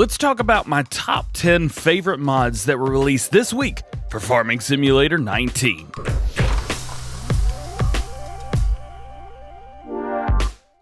Let's talk about my top 10 favorite mods that were released this week for Farming Simulator 19.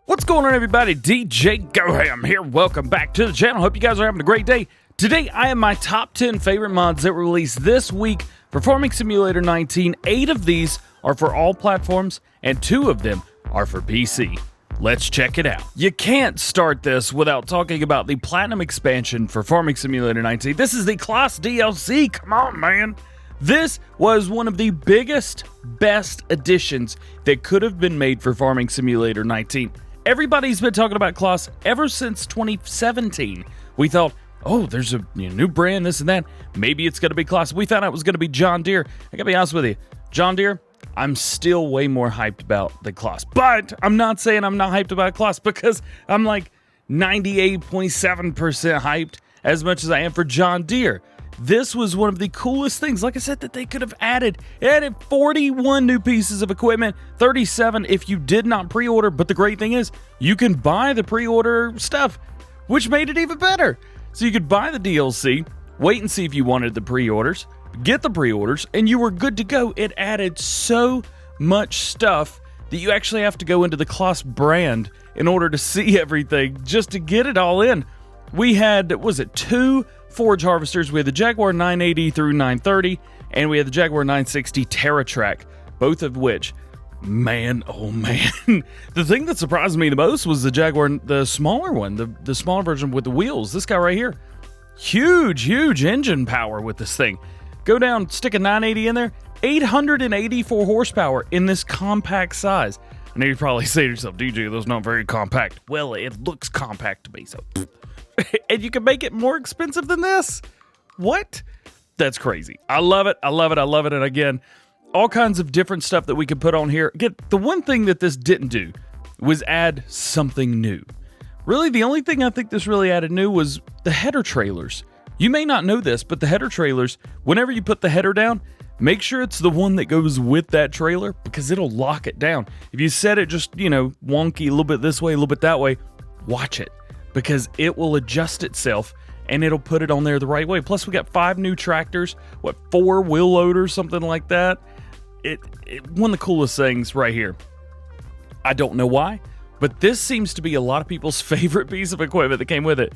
What's going on, everybody? DjGoHam here. Welcome back to the channel. Hope you guys are having a great day. Today, I have my top 10 favorite mods that were released this week for Farming Simulator 19. 8 of these are for all platforms, and 2 of them are for PC. Let's check it out. You can't start this without talking about the Platinum expansion for Farming Simulator 19. This is the Class DLC. Come on, man. This was one of the biggest, best additions that could have been made for Farming Simulator 19. Everybody's been talking about Class ever since 2017. We thought, oh, there's a new brand, this and that. Maybe it's going to be Class. We found out it was going to be John Deere. I got to be honest with you. John Deere, I'm still way more hyped about the Class. But I'm not saying I'm not hyped about Class, because I'm like 98.7% hyped as much as I am for John Deere. This was one of the coolest things, like I said, that they could have added. It added 41 new pieces of equipment, 37 if you did not pre-order, but the great thing is, you can buy the pre-order stuff, which made it even better. So you could buy the DLC, wait and see if you wanted the pre-orders, get the pre-orders, and you were good to go. It added so much stuff that you actually have to go into the Class brand in order to see everything, just to get it all in. We had, was it 2 forage harvesters? We had the Jaguar 980 through 930, and we had the Jaguar 960 TerraTrack, both of which, man, oh man. The thing that surprised me the most was the Jaguar, the smaller one, the smaller version with the wheels. This guy right here, huge engine power with this thing. Go down, stick a 980 in there, 884 horsepower in this compact size. I know you're probably saying to yourself, DJ, that's not very compact. Well, it looks compact to me, so... And you can make it more expensive than this? What? That's crazy. I love it. I love it. I love it. And again, all kinds of different stuff that we can put on here. Again, the one thing that this didn't do was add something new. Really, the only thing I think this really added new was the header trailers. You may not know this, but the header trailers, whenever you put the header down, make sure it's the one that goes with that trailer, because it'll lock it down. If you set it just, wonky, a little bit this way, a little bit that way, watch it, because it will adjust itself and it'll put it on there the right way. Plus, we got 5 new tractors, 4 wheel loaders, something like that. It one of the coolest things right here. I don't know why, but this seems to be a lot of people's favorite piece of equipment that came with it.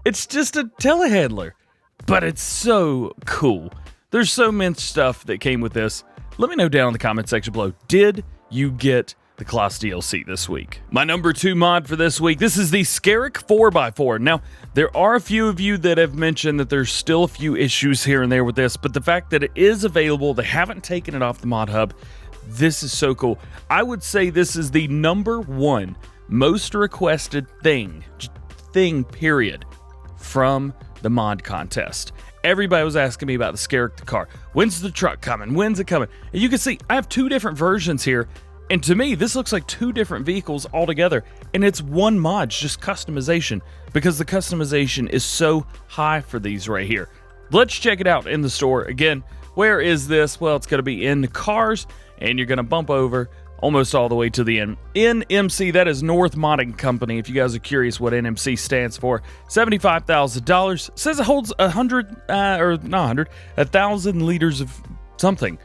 It's just a telehandler, but it's so cool. There's so much stuff that came with this. Let me know down in the comment section below. Did you get the Class DLC this week? My number 2 mod for this week, this is the Scarok 4x4. Now, there are a few of you that have mentioned that there's still a few issues here and there with this, but the fact that it is available, they haven't taken it off the mod hub, this is so cool. I would say this is the number 1 most requested thing period, from the mod contest. Everybody was asking me about the Scarok, the car. When's the truck coming? When's it coming? And you can see I have 2 different versions here. And to me, this looks like 2 different vehicles altogether, and it's one mod, just customization, because the customization is so high for these right here. Let's check it out in the store. Again, where is this? Well, it's going to be in cars, and you're going to bump over almost all the way to the end. NMC, that is North Modding Company, if you guys are curious what NMC stands for. $75,000. Says it holds 1,000 liters of something.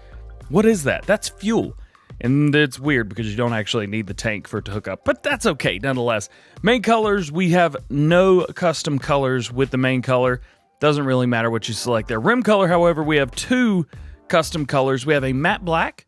What is that? That's fuel. And it's weird because you don't actually need the tank for it to hook up, but that's okay nonetheless. Main colors, we have no custom colors with the main color. Doesn't really matter what you select there. Rim color, however, we have 2 custom colors. We have a matte black,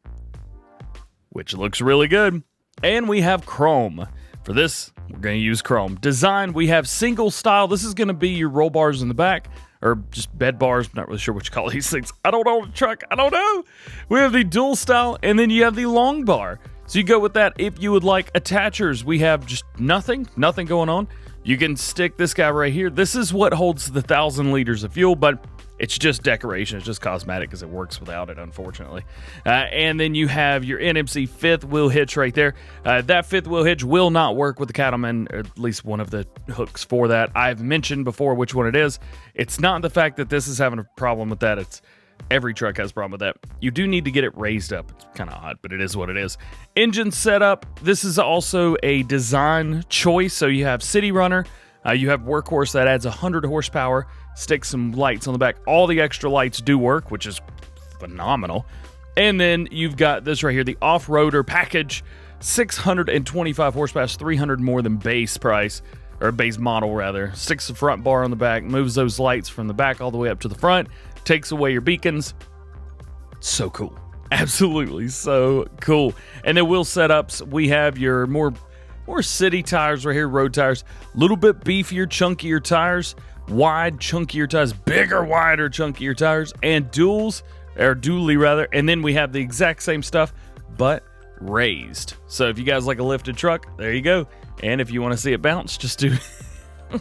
which looks really good, and we have chrome. For this, we're going to use chrome. Design, we have single style. This is going to be your roll bars in the back, or just bed bars. I'm not really sure what you call these things. I don't own a truck. I don't know. We have the dual style, and then you have the long bar. So you go with that. If you would like attachers, we have just nothing going on. You can stick this guy right here. This is what holds the 1,000 liters of fuel, but it's just decoration. It's just cosmetic because it works without it, unfortunately. And then you have your NMC 5th wheel hitch right there. That 5th wheel hitch will not work with the Cattleman, or at least one of the hooks for that. I've mentioned before which one it is. It's not the fact that this is having a problem with that. It's every truck has a problem with that. You do need to get it raised up. It's kind of odd, but it is what it is. Engine setup. This is also a design choice. So you have City Runner, You have Workhorse that adds 100 horsepower, sticks some lights on the back. All the extra lights do work, which is phenomenal. And then you've got this right here, the off-roader package, 625 horsepower, 300 more than base price, or base model rather. Sticks the front bar on the back, moves those lights from the back all the way up to the front, takes away your beacons. So cool. Absolutely so cool. And then wheel setups, we have your more city tires right here, road tires, a little bit beefier, chunkier tires, wide, chunkier tires, bigger, wider, chunkier tires, and dually rather. And then we have the exact same stuff, but raised. So if you guys like a lifted truck, there you go. And if you want to see it bounce, just do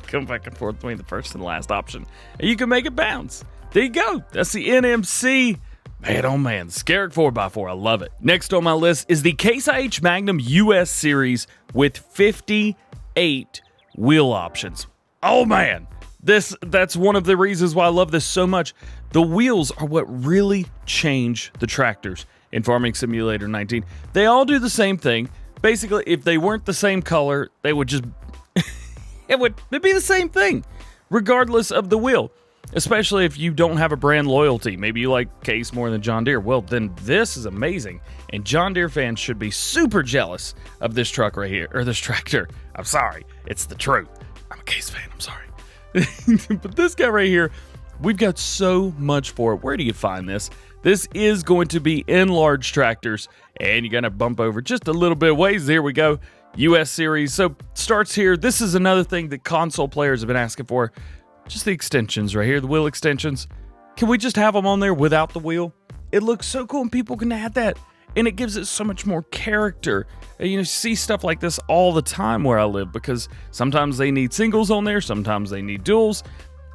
come back and forth between the first and last option, and you can make it bounce. There you go. That's the NMC. Man, oh man, Scarok 4x4, I love it. Next on my list is the Case IH Magnum US series with 58 wheel options. Oh man, that's one of the reasons why I love this so much. The wheels are what really change the tractors in Farming Simulator 19. They all do the same thing. Basically, if they weren't the same color, they would just it'd be the same thing, regardless of the wheel. Especially if you don't have a brand loyalty. Maybe you like Case more than John Deere. Well, then this is amazing. And John Deere fans should be super jealous of this truck right here, or this tractor. I'm sorry. It's the truth. I'm a Case fan. I'm sorry. But this guy right here, we've got so much for it. Where do you find this? This is going to be in large tractors, and you're going to bump over just a little bit of ways. Here we go. US series. So starts here. This is another thing that console players have been asking for. Just the extensions right here, the wheel extensions. Can we just have them on there without the wheel? It looks so cool and people can add that. And it gives it so much more character. And you see stuff like this all the time where I live because sometimes they need singles on there, sometimes they need duals.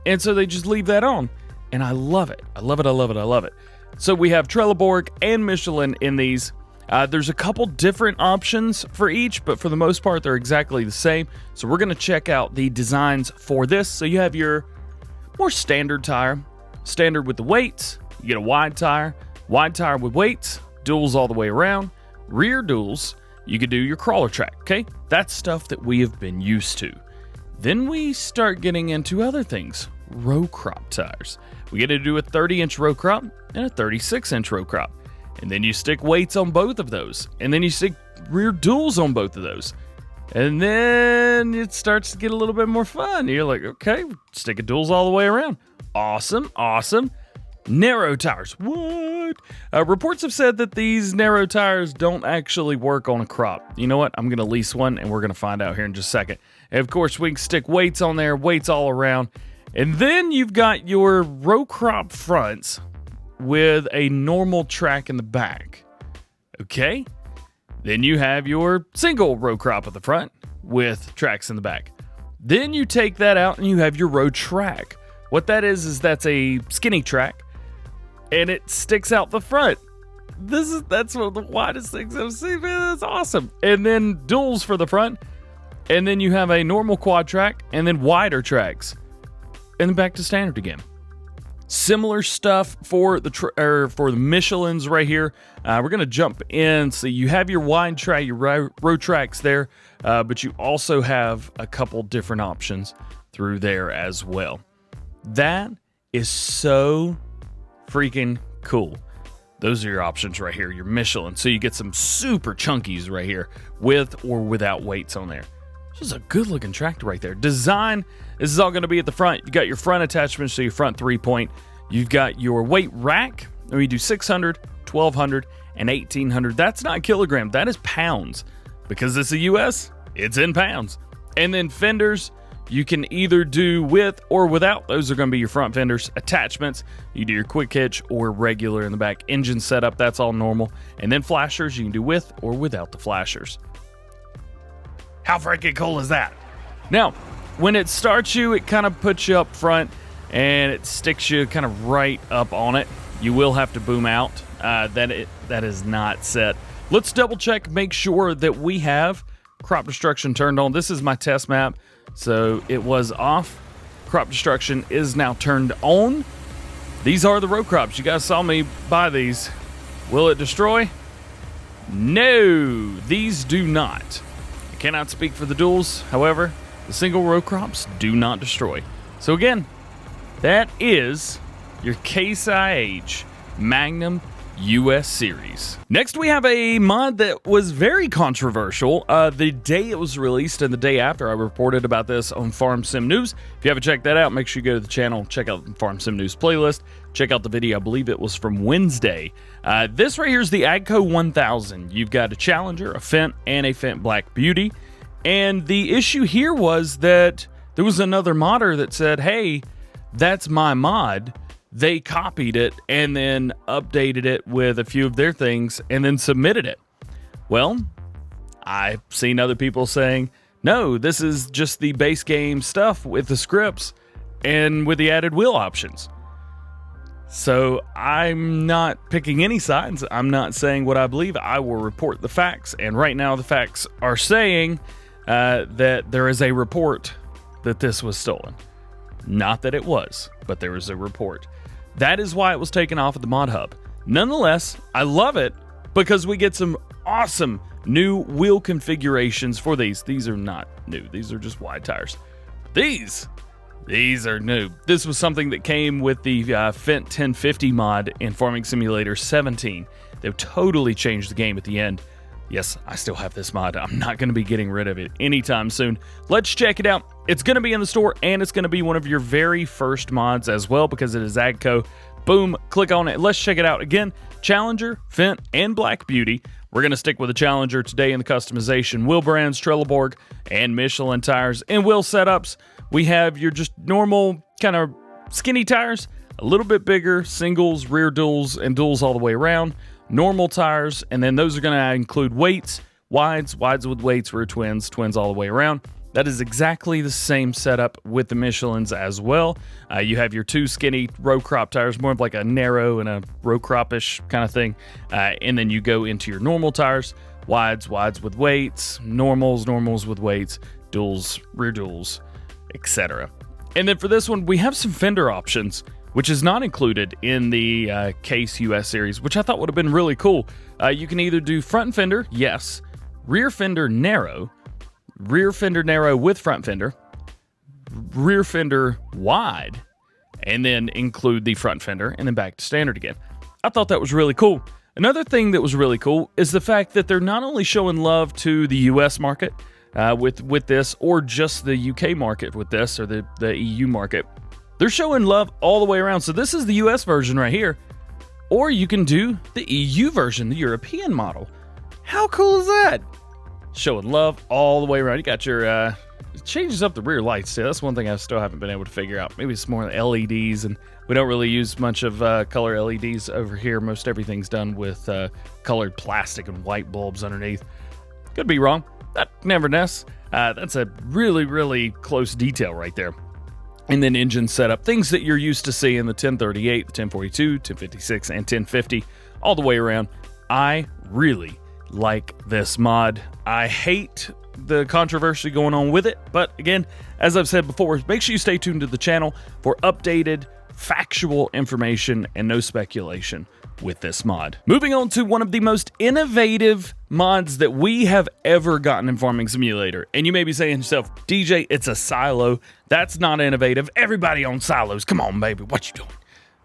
And so they just leave that on. And I love it. I love it, I love it, I love it. So we have Trelleborg and Michelin in these. There's a couple different options for each, but for the most part, they're exactly the same. So we're going to check out the designs for this. So you have your more standard tire, standard with the weights. You get a wide tire with weights, duals all the way around, rear duals. You could do your crawler track, okay? That's stuff that we have been used to. Then we start getting into other things, row crop tires. We get to do a 30-inch row crop and a 36-inch row crop. And then you stick weights on both of those. And then you stick rear duals on both of those. And then it starts to get a little bit more fun. You're like, okay, stick a duals all the way around. Awesome, awesome. Narrow tires. What? Reports have said that these narrow tires don't actually work on a crop. You know what? I'm going to lease one, and we're going to find out here in just a second. And of course, we can stick weights on there, weights all around. And then you've got your row crop fronts with a normal track in the back. Okay? Then you have your single row crop at the front with tracks in the back. Then you take that out and you have your row track. What that is that's a skinny track and it sticks out the front. That's one of the widest things I've seen, man. That's awesome. And then duals for the front. And then you have a normal quad track and then wider tracks. And then back to standard again. Similar stuff for the Michelins right here. We're going to jump in. So you have your wide track, your row tracks there, but you also have a couple different options through there as well. That is so freaking cool. Those are your options right here, your Michelin. So you get some super chunkies right here with or without weights on there. This is a good looking tractor right there. Design, this is all going to be at the front. You got your front attachments, so your front 3-point. You've got your weight rack. And we do 600, 1200, and 1800. That's not kilogram, that is pounds. Because it's the US, it's in pounds. And then fenders, you can either do with or without. Those are going to be your front fenders. Attachments, you do your quick hitch or regular in the back. Engine setup, that's all normal. And then flashers, you can do with or without the flashers. How freaking cool is that? Now, when it starts you, it kind of puts you up front and it sticks you kind of right up on it. You will have to boom out. That is not set. Let's double check, make sure that we have crop destruction turned on. This is my test map. So it was off. Crop destruction is now turned on. These are the row crops. You guys saw me buy these. Will it destroy? No, these do not. I cannot speak for the duals. However, The single row crops do not destroy. So again, that is your Case IH Magnum US series. Next, we have a mod that was very controversial the day it was released and the day after. I reported about this on Farm Sim News. If you haven't checked that out, make sure you go to the channel, check out the Farm Sim News playlist, check out the video. I believe it was from Wednesday. This right here is the Agco 1000. You've got a Challenger, a Fendt, and a Fendt Black Beauty. And the issue here was that there was another modder that said, hey, that's my mod. They copied it and then updated it with a few of their things and then submitted it. Well, I've seen other people saying, no, this is just the base game stuff with the scripts and with the added wheel options. So I'm not picking any sides. I'm not saying what I believe. I will report the facts. And right now the facts are saying that there is a report that this was stolen. Not that it was, but there was a report. That is why it was taken off of the Mod Hub. Nonetheless, I love it because we get some awesome new wheel configurations for these. These are not new. These are just wide tires. These are new. This was something that came with the Fendt 1050 mod in Farming Simulator 17. They've totally changed the game at the end. Yes, I still have this mod. I'm not going to be getting rid of it anytime soon. Let's check it out. It's going to be in the store, and it's going to be one of your very first mods as well because it is Agco. Boom, click on it. Let's check it out. Again, Challenger, Fendt, and Black Beauty. We're going to stick with the Challenger today in the customization. Wheel brands, Trelleborg, and Michelin tires. In wheel setups, we have your just normal kind of skinny tires, a little bit bigger, singles, rear duals, and duals all the way around. Normal tires, and then those are going to include weights, wides with weights, rear twins all the way around. That is exactly the same setup with the Michelins as well. You have your two skinny row crop tires, more of like a narrow and a row crop-ish kind of thing. And then you go into your normal tires, wides with weights, normals with weights, duals, rear duals, etc. And then for this one, we have some fender options, which is not included in the Case US series, which I thought would have been really cool. You can either do front fender, yes, rear fender narrow with front fender, rear fender wide, and then include the front fender, and then back to standard again. I thought that was really cool. Another thing that was really cool is the fact that they're not only showing love to the US market with this, or just the UK market with this, or the EU market. They're showing love all the way around. So this is the US version right here. Or you can do the EU version, the European model. How cool is that? Showing love all the way around. You got your, it changes up the rear lights too. That's one thing I still haven't been able to figure out. Maybe it's more LEDs, and we don't really use much of color LEDs over here. Most everything's done with colored plastic and white bulbs underneath. Could be wrong. Nevertheless, that's a really, really close detail right there. And then engine setup, things that you're used to seeing, the 1038, the 1042, 1056, and 1050, all the way around. I really like this mod. I hate the controversy going on with it, but again, as I've said before, make sure you stay tuned to the channel for updated, factual information and no speculation with this mod. Moving on to one of the most innovative mods that we have ever gotten in Farming Simulator. And you may be saying to yourself, DJ, it's a silo. That's not innovative. Everybody owns silos. Come on, baby. What you doing?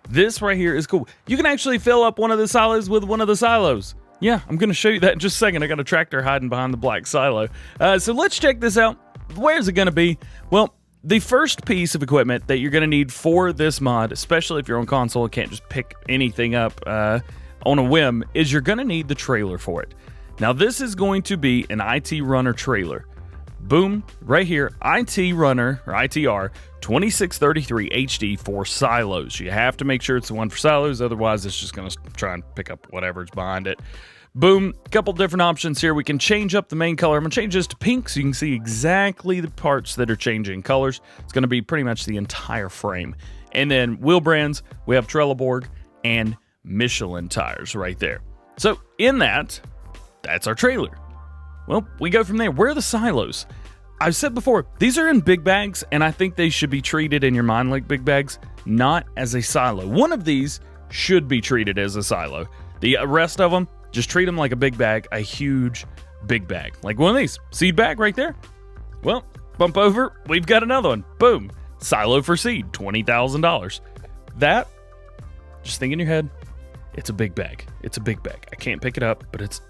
This right here is cool. You can actually fill up one of the silos with one of the silos. Yeah, I'm going to show you that in just a second. I got a tractor hiding behind the black silo. So let's check this out. Where's it going to be? Well, the first piece of equipment that you're going to need for this mod, especially if you're on console and can't just pick anything up on a whim, is you're going to need the trailer for it. Now, this is going to be an ITRunner trailer. Boom, right here, ITRunner, or ITR, 2633 HD for silos. You have to make sure it's the one for silos, otherwise it's just going to try and pick up whatever's behind it. Boom, a couple different options here. We can change up the main color. I'm going to change this to pink so you can see exactly the parts that are changing colors. It's going to be pretty much the entire frame. And then wheel brands, we have Trelleborg and Michelin tires right there. So in that's our trailer. Well, we go from there. Where are the silos? I've said before, these are in big bags, and I think they should be treated in your mind like big bags, not as a silo. One of these should be treated as a silo. The rest of them, just treat them like a big bag, a huge big bag. Like one of these, seed bag right there. Well, bump over, we've got another one. Boom. Silo for seed, $20,000. That, just think in your head, it's a big bag. It's a big bag. I can't pick it up, but it's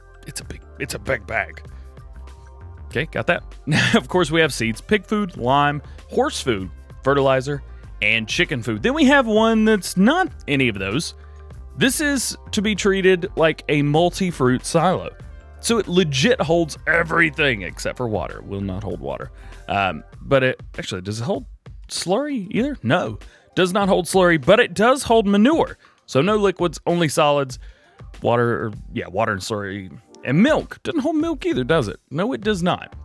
a big bag. Okay, got that? Now, of course, we have seeds, pig food, lime, horse food, fertilizer, and chicken food. Then we have one that's not any of those. This is to be treated like a multi-fruit silo. So it legit holds everything except for water. It will not hold water. But it actually, does it hold slurry either? No, does not hold slurry, but it does hold manure. So no liquids, only solids, water and slurry, and milk. Doesn't hold milk either, does it? No, it does not.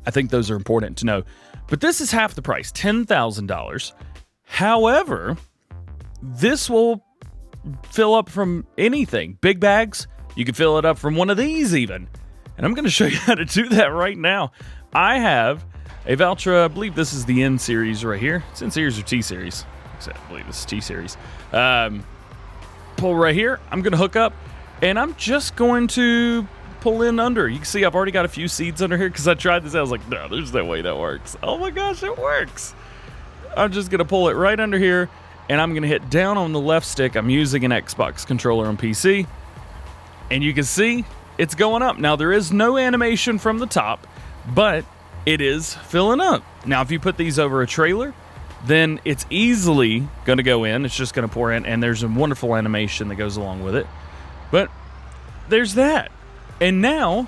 I think those are important to know. But this is half the price, $10,000. However, this will fill up from anything. Big bags, you can fill it up from one of these even. And I'm going to show you how to do that right now. I have a Valtra, I believe this is the N series right here. It's N series or T series. I believe this is T series. Pull right here. I'm going to hook up, and I'm just going to pull in under. You can see I've already got a few seeds under here because I tried this. I was like, no, there's no way that works. Oh my gosh, it works. I'm just going to pull it right under here, and I'm going to hit down on the left stick. I'm using an Xbox controller on PC, and you can see it's going up. Now, there is no animation from the top, but it is filling up. Now, if you put these over a trailer, then it's easily going to go in. It's just going to pour in, and there's a wonderful animation that goes along with it. But there's that. And now,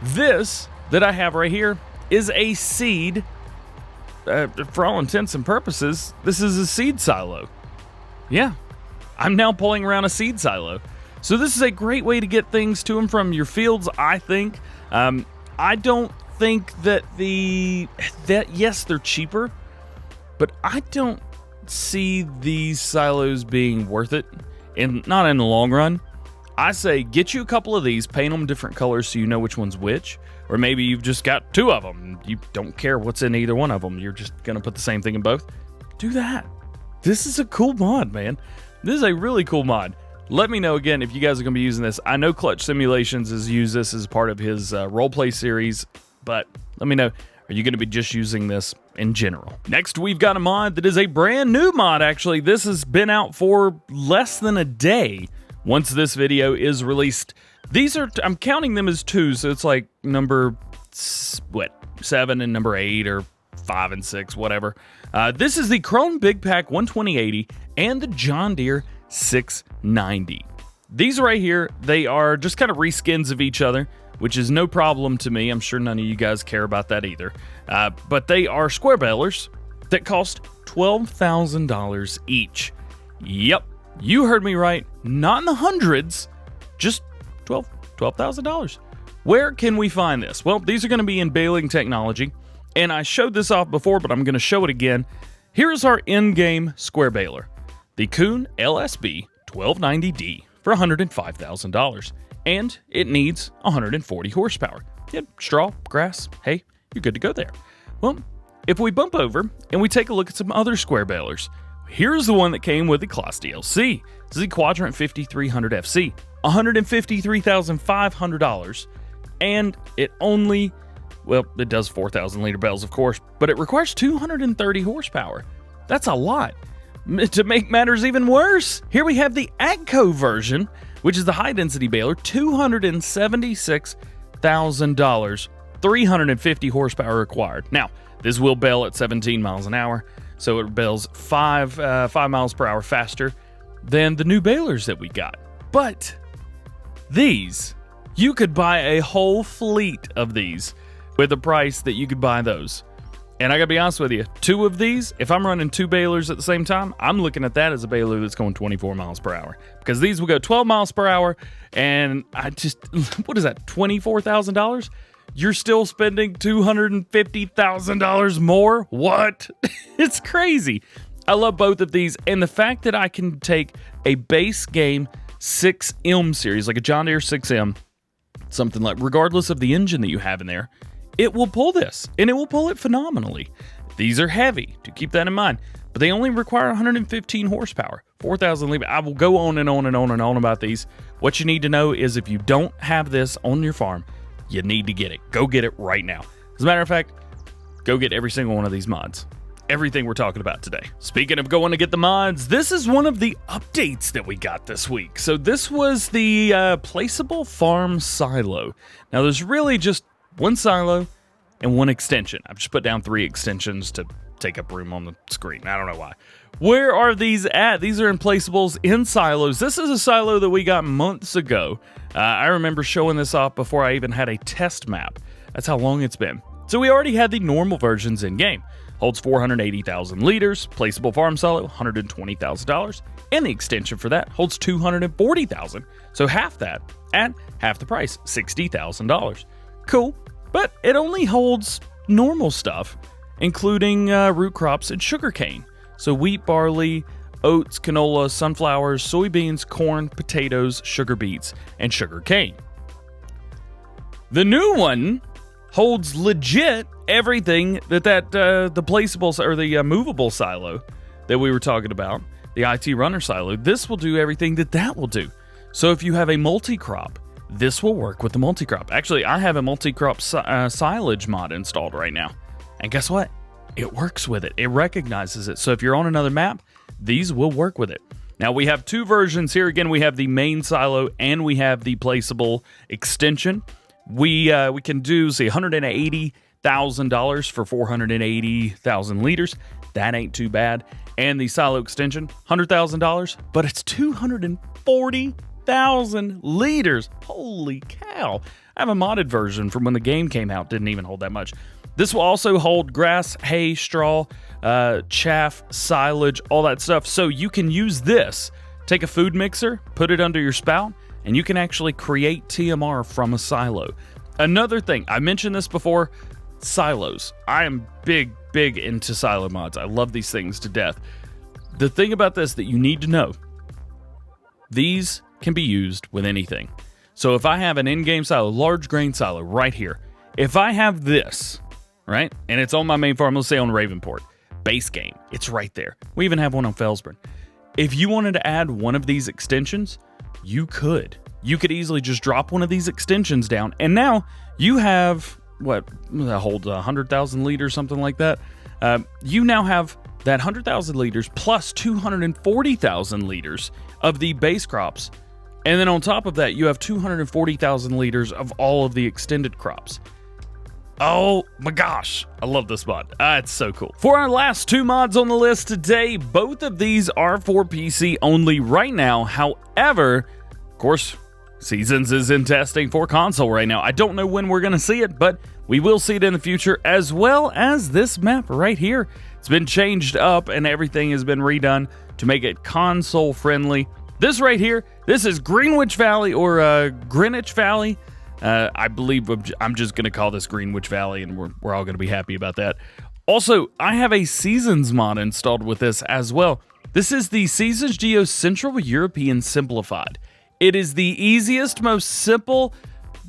this that I have right here is a seed. For all intents and purposes, this is a seed silo. Yeah, I'm now pulling around a seed silo. So this is a great way to get things to and from your fields, I think. I don't think that yes, they're cheaper, but I don't see these silos being worth it, and not in the long run. I say get you a couple of these, paint them different colors so you know which one's which, or maybe you've just got two of them. You don't care what's in either one of them. You're just going to put the same thing in both. Do that. This is a cool mod, man. This is a really cool mod. Let me know, again, if you guys are going to be using this. I know Clutch Simulations has used this as part of his roleplay series, but let me know, are you going to be just using this in general? Next, we've got a mod that is a brand new mod, actually. This has been out for less than a day once this video is released. These are, I'm counting them as two, so it's like number, 7 and number 8, or 5 and 6, whatever. This is the Krone Big Pack 120/80 and the John Deere 690. These right here, they are just kind of reskins of each other, which is no problem to me. I'm sure none of you guys care about that either. But they are square balers that cost $12,000 each. Yep, you heard me right. Not in the hundreds, just $12,000. Where can we find this? Well, these are going to be in baling technology, and I showed this off before, but I'm going to show it again. Here is our in-game square baler, the Kuhn LSB 1290D for $105,000, and it needs 140 horsepower. Yeah, straw, grass, hay, you're good to go there. Well, if we bump over and we take a look at some other square balers, here's the one that came with the Class DLC. This is the Quadrant 5300 FC, $153,500, and it only, well, it does 4,000 liter bales, of course, but it requires 230 horsepower. That's a lot. To make matters even worse, here we have the Agco version, which is the high-density baler, $276,000, 350 horsepower required. Now, this will bale at 17 miles an hour, so it bales 5 miles per hour faster than the new balers that we got. But these, you could buy a whole fleet of these with the price that you could buy those. And I gotta be honest with you, 2 of these, if I'm running 2 balers at the same time, I'm looking at that as a baler that's going 24 miles per hour. Because these will go 12 miles per hour, and I just, what is that, $24,000? You're still spending $250,000 more? What? It's crazy. I love both of these, and the fact that I can take a base game 6M series, like a John Deere 6M, something like, regardless of the engine that you have in there, it will pull this, and it will pull it phenomenally. These are heavy, to keep that in mind, but they only require 115 horsepower, 4,000 liter. I will go on and on and on and on about these. What you need to know is if you don't have this on your farm, you need to get it. Go get it right now. As a matter of fact, go get every single one of these mods. Everything we're talking about today. Speaking of going to get the mods, this is one of the updates that we got this week. So this was the Placeable Farm Silo. Now there's really just one silo and one extension. I've just put down 3 extensions to take up room on the screen. I don't know why. Where are these at? These are in Placeables in silos. This is a silo that we got months ago. I remember showing this off before I even had a test map. That's how long it's been. So we already had the normal versions in game. Holds 480,000 liters, Placeable Farm Silo, $120,000, and the extension for that holds 240,000. So half that at half the price, $60,000. Cool, but it only holds normal stuff, including root crops and sugarcane. So wheat, barley, oats, canola, sunflowers, soybeans, corn, potatoes, sugar beets, and sugar cane. The new one holds legit everything that the placeable or the movable silo that we were talking about, the ITRunner Silo. This will do everything that will do. So if you have a multi-crop, this will work with the multi-crop. Actually, I have a multi-crop silage mod installed right now, and guess what? It works with it. It recognizes it. So if you're on another map, these will work with it. Now we have 2 versions here. Again, we have the main silo and we have the placeable extension. We can do, say, $180,000 for 480,000 liters. That ain't too bad. And the silo extension, $100,000, but it's 240,000 liters. Holy cow. I have a modded version from when the game came out. Didn't even hold that much. This will also hold grass, hay, straw, chaff, silage, all that stuff. So you can use this, take a food mixer, put it under your spout, and you can actually create TMR from a silo. Another thing, I mentioned this before, silos. I am big into silo mods. I love these things to death. The thing about this that you need to know, these can be used with anything. So if I have an in-game silo, large grain silo right here, if I have this, right, and it's on my main farm, let's say on Ravenport, base game, it's right there. We even have one on Felsburn. If you wanted to add one of these extensions, you could. You could easily just drop one of these extensions down, and now you have, what, that holds 100,000 liters, something like that. You now have that 100,000 liters plus 240,000 liters of the base crops, and then on top of that, you have 240,000 liters of all of the extended crops. Oh my gosh, I love this mod. It's so cool. For our last 2 mods on the list today, both of these are for PC only right now. However, of course, Seasons is in testing for console right now. I don't know when we're going to see it, but we will see it in the future, as well as this map right here. It's been changed up and everything has been redone to make it console friendly. This right here, this is Greenwich Valley or Greenwich Valley. I believe I'm just going to call this Greenwich Valley, and we're all going to be happy about that. Also, I have a Seasons mod installed with this as well. This is the Seasons Geo Central European Simplified. It is the easiest, most simple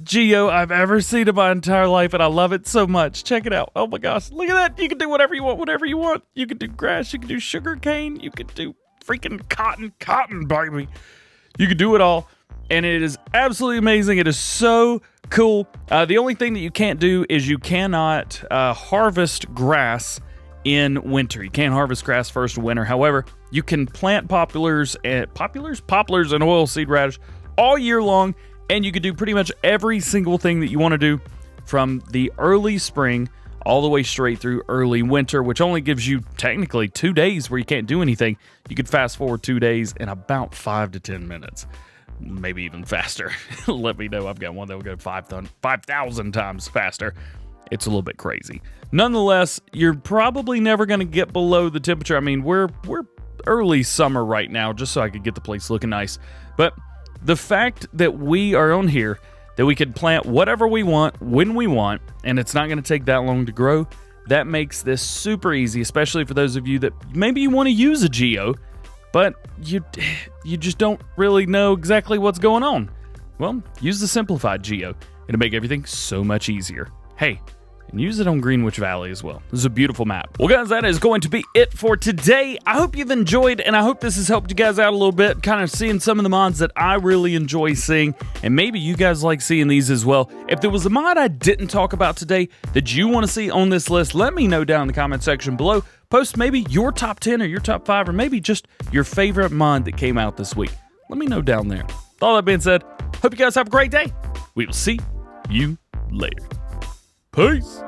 Geo I've ever seen in my entire life, and I love it so much. Check it out. Oh my gosh, look at that. You can do whatever you want, whatever you want. You can do grass, you can do sugar cane, you can do freaking cotton, baby. You can do it all, and it is absolutely amazing. It is so cool. The only thing that you can't do is you cannot harvest grass in winter. You can't harvest grass first in winter. However, you can plant poplars and oilseed radish all year long, and you can do pretty much every single thing that you want to do from the early spring all the way straight through early winter, which only gives you technically 2 days where you can't do anything. You could fast forward 2 days in about 5 to 10 minutes. Maybe even faster. Let me know. I've got one that will go 5,000 times faster. It's a little bit crazy. Nonetheless, you're probably never going to get below the temperature. I mean, we're early summer right now, just so I could get the place looking nice. But the fact that we are on here, that we can plant whatever we want, when we want, and it's not going to take that long to grow, that makes this super easy, especially for those of you that maybe you want to use a Geo, but you just don't really know exactly what's going on. Well, use the simplified Geo. It'll make everything so much easier. Hey, and use it on Greenwich Valley as well. This is a beautiful map. Well, guys, that is going to be it for today. I hope you've enjoyed, and I hope this has helped you guys out a little bit, kind of seeing some of the mods that I really enjoy seeing, and maybe you guys like seeing these as well. If there was a mod I didn't talk about today that you want to see on this list, let me know down in the comment section below. Post maybe your top 10 or your top 5, or maybe just your favorite mod that came out this week. Let me know down there. With all that being said, hope you guys have a great day. We will see you later. Peace.